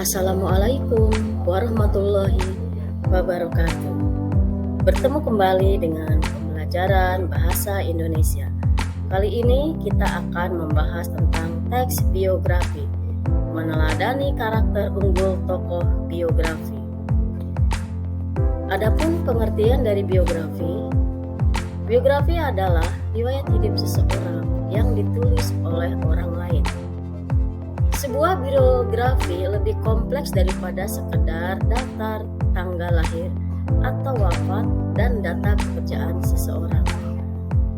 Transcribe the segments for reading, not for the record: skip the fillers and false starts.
Assalamualaikum warahmatullahi wabarakatuh. Bertemu kembali dengan pembelajaran bahasa Indonesia. Kali ini kita akan membahas tentang teks biografi, meneladani karakter unggul tokoh biografi. Adapun pengertian dari biografi, biografi adalah riwayat hidup seseorang yang ditulis oleh orang lain. Sebuah biografi lebih kompleks daripada sekedar daftar tanggal lahir atau wafat dan data pekerjaan seseorang.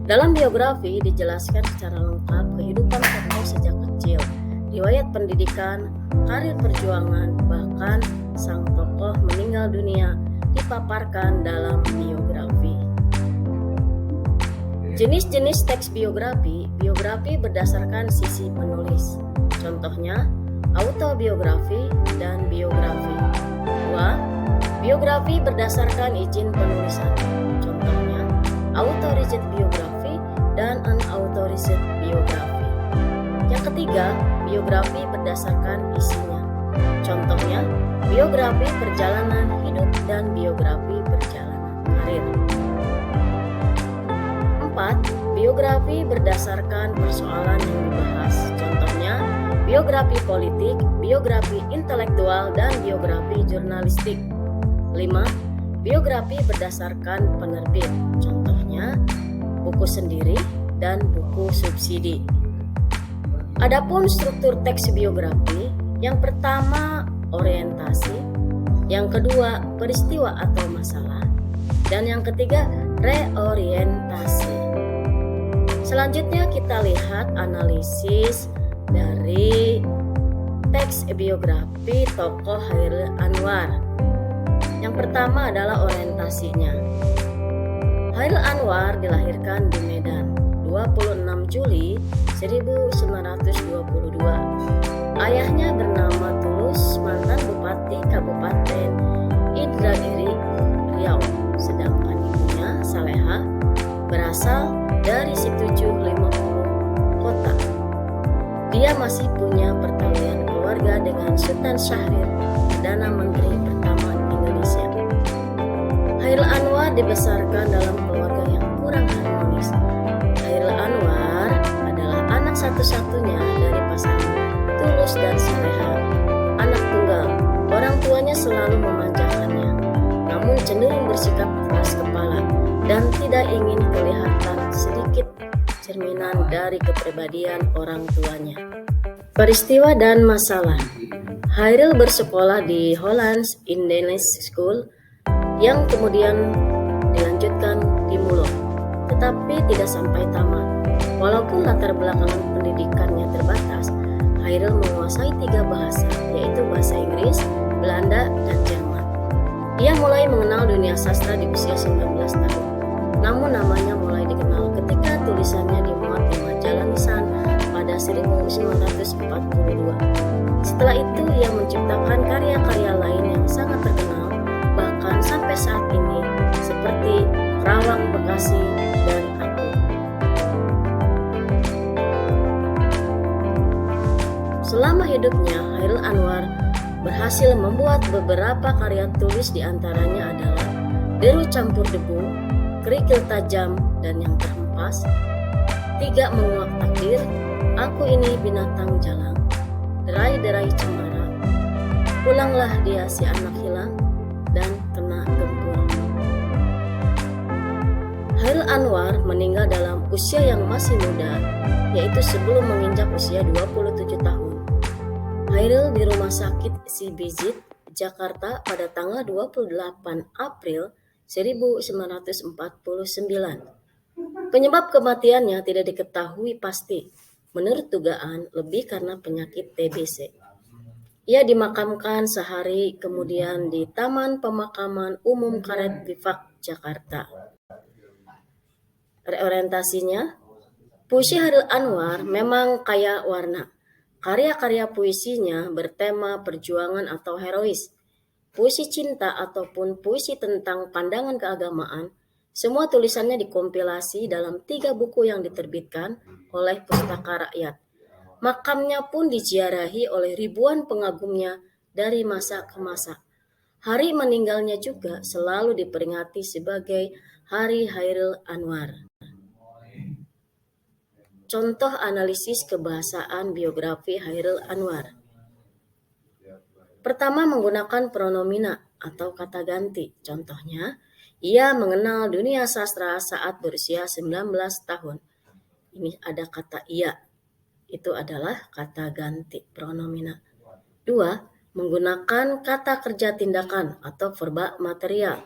Dalam biografi dijelaskan secara lengkap kehidupan tokoh sejak kecil, riwayat pendidikan, karir perjuangan, bahkan sang tokoh meninggal dunia dipaparkan dalam biografi. Jenis-jenis teks biografi berdasarkan sisi penulis. Contohnya, autobiografi dan biografi. 2. Biografi berdasarkan izin penulisan. Contohnya, authorized biografi dan unauthorized biografi. Yang ketiga, biografi berdasarkan isinya. Contohnya, biografi perjalanan hidup dan biografi perjalanan karir. 4. Biografi berdasarkan persoalan yang dibahas. Contohnya, biografi politik, biografi intelektual, dan biografi jurnalistik. 5. Biografi berdasarkan penerbit. Contohnya, buku sendiri dan buku subsidi. Adapun struktur teks biografi, yang pertama orientasi, yang kedua peristiwa atau masalah, dan yang ketiga reorientasi. Selanjutnya kita lihat analisis dari teks biografi tokoh Chairil Anwar. Yang pertama adalah orientasinya. Chairil Anwar dilahirkan di Medan 26 Juli 1922. Ayahnya bernama Tulus, mantan Bupati Kabupaten Indragiri, Riau, sedangkan ibunya Saleha berasal dari Situju 50 kota. Dia masih punya pertalian keluarga dengan Sultan Syahrir, Perdana Menteri pertama Indonesia. Chairil Anwar dibesarkan dalam keluarga yang kurang harmonis. Chairil Anwar adalah anak satu-satunya dari pasangan Tulus dan Saleha, anak tunggal. Orang tuanya selalu memanjakannya, namun cenderung bersikap keras kepala dan tidak ingin kelihatan sedikit cerminan dari kepribadian orang tuanya. Peristiwa dan masalah. Chairil bersekolah di Hollands Indigenous School yang kemudian dilanjutkan di Mulong, tetapi tidak sampai tamat. Walaupun latar belakang pendidikannya terbatas, Chairil menguasai 3 bahasa, yaitu bahasa Inggris, Belanda, dan Jerman. Ia mulai mengenal dunia sastra di usia 19 tahun. Namun namanya mulai dikenal ketika tulisannya dimuat di majalah Lisan pada 1942. Setelah itu ia menciptakan karya-karya lain yang sangat terkenal, bahkan sampai saat ini, seperti Rawang Bekasi dan Aku. Selama hidupnya, Chairil Anwar berhasil membuat beberapa karya tulis, diantaranya adalah Deru Campur Debu, Kerikil Tajam, dan Yang Terhempas, 3 Menguak Takdir, Aku Ini Binatang Jalang, Derai-derai Cemara, Pulanglah Dia Si Anak Hilang, dan Kena Gempur. Chairil Anwar meninggal dalam usia yang masih muda, yaitu sebelum menginjak usia 27 tahun. Chairil di Rumah Sakit Sibizid, Jakarta pada tanggal 28 April 1949. Penyebab kematiannya tidak diketahui pasti. Menurut dugaan, lebih karena penyakit TBC. Ia dimakamkan sehari kemudian di Taman Pemakaman Umum Karet Bifak, Jakarta. Reorientasinya, puisi Chairil Anwar memang kaya warna. Karya-karya puisinya bertema perjuangan atau herois, puisi cinta ataupun puisi tentang pandangan keagamaan. Semua tulisannya dikompilasi dalam 3 buku yang diterbitkan oleh Pustaka Rakyat. Makamnya pun diziarahi oleh ribuan pengagumnya dari masa ke masa. Hari meninggalnya juga selalu diperingati sebagai Hari Hairil Anwar. Contoh analisis kebahasaan biografi Hairil Anwar. Pertama, menggunakan pronomina atau kata ganti. Contohnya, ia mengenal dunia sastra saat berusia 19 tahun. Ini ada kata ia. Itu adalah kata ganti pronomina. Dua, menggunakan kata kerja tindakan atau verba material.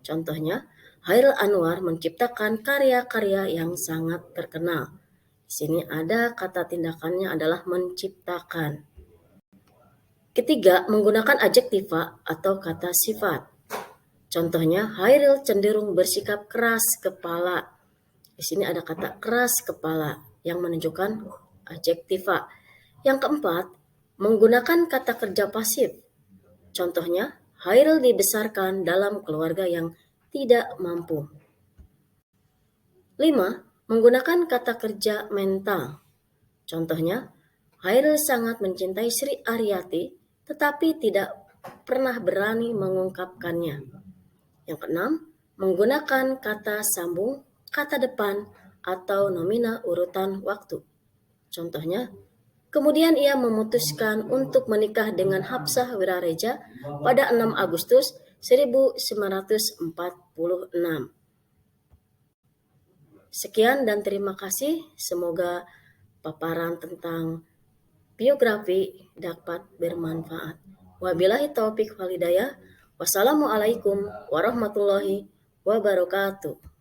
Contohnya, Hairil Anwar menciptakan karya-karya yang sangat terkenal. Di sini ada kata tindakannya adalah menciptakan. Ketiga, menggunakan adjektiva atau kata sifat. Contohnya, Hairil cenderung bersikap keras kepala. Di sini ada kata keras kepala yang menunjukkan adjektiva. Yang keempat, menggunakan kata kerja pasif. Contohnya, Hairil dibesarkan dalam keluarga yang tidak mampu. 5. Menggunakan kata kerja mental. Contohnya, Hairil sangat mencintai Sri Aryati tetapi tidak pernah berani mengungkapkannya. Yang keenam, menggunakan kata sambung, kata depan, atau nomina urutan waktu. Contohnya, kemudian ia memutuskan untuk menikah dengan Hafsah Wirareja pada 6 Agustus 1946. Sekian dan terima kasih. Semoga paparan tentang biografi dapat bermanfaat. Wabillahi taufik wal hidayah. Wassalamualaikum warahmatullahi wabarakatuh.